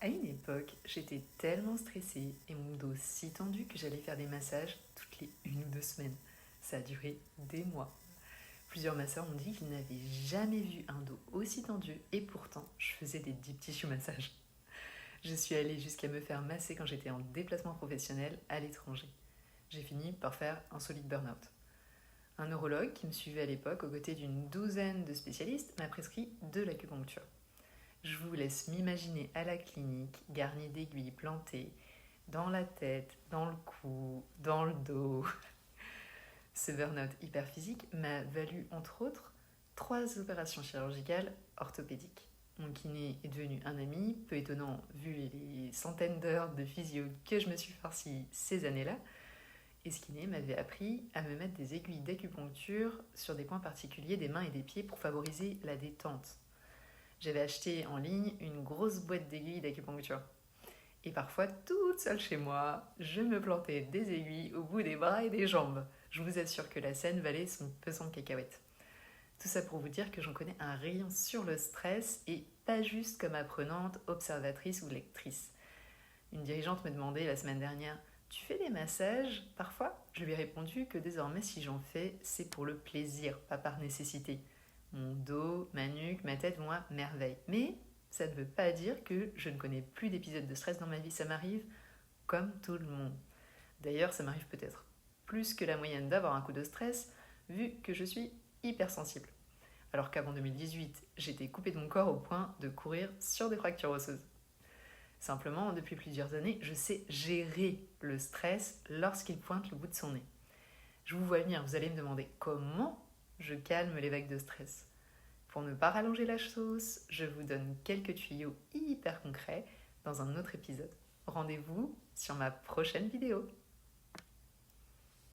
À une époque, j'étais tellement stressée et mon dos si tendu que j'allais faire des massages toutes les 1 ou 2 semaines. Ça a duré des mois. Plusieurs masseurs m'ont dit qu'ils n'avaient jamais vu un dos aussi tendu et pourtant, je faisais des deep tissue massages. Je suis allée jusqu'à me faire masser quand j'étais en déplacement professionnel à l'étranger. J'ai fini par faire un solide burn-out. Un neurologue qui me suivait à l'époque aux côtés d'une douzaine de spécialistes m'a prescrit de l'acupuncture. Je vous laisse m'imaginer à la clinique, garnie d'aiguilles plantées dans la tête, dans le cou, dans le dos. Ce burn-out hyper physique m'a valu, entre autres, 3 opérations chirurgicales orthopédiques. Mon kiné est devenu un ami, peu étonnant vu les centaines d'heures de physio que je me suis farci ces années-là. Et ce kiné m'avait appris à me mettre des aiguilles d'acupuncture sur des points particuliers des mains et des pieds pour favoriser la détente. J'avais acheté en ligne une grosse boîte d'aiguilles d'acupuncture. Et parfois, toute seule chez moi, je me plantais des aiguilles au bout des bras et des jambes. Je vous assure que la scène valait son pesant de cacahuètes. Tout ça pour vous dire que j'en connais un rayon sur le stress et pas juste comme apprenante, observatrice ou lectrice. Une dirigeante me demandait la semaine dernière: tu fais des massages parfois? Je lui ai répondu que désormais, si j'en fais, c'est pour le plaisir, pas par nécessité. Mon dos, ma nuque, ma tête vont à merveille. Mais ça ne veut pas dire que je ne connais plus d'épisodes de stress dans ma vie. Ça m'arrive comme tout le monde. D'ailleurs, ça m'arrive peut-être plus que la moyenne d'avoir un coup de stress, vu que je suis hypersensible. Alors qu'avant 2018, j'étais coupée de mon corps au point de courir sur des fractures osseuses. Simplement, depuis plusieurs années, je sais gérer le stress lorsqu'il pointe le bout de son nez. Je vous vois venir, vous allez me demander comment je calme les vagues de stress. Pour ne pas rallonger la sauce, je vous donne quelques tuyaux hyper concrets dans un autre épisode. Rendez-vous sur ma prochaine vidéo.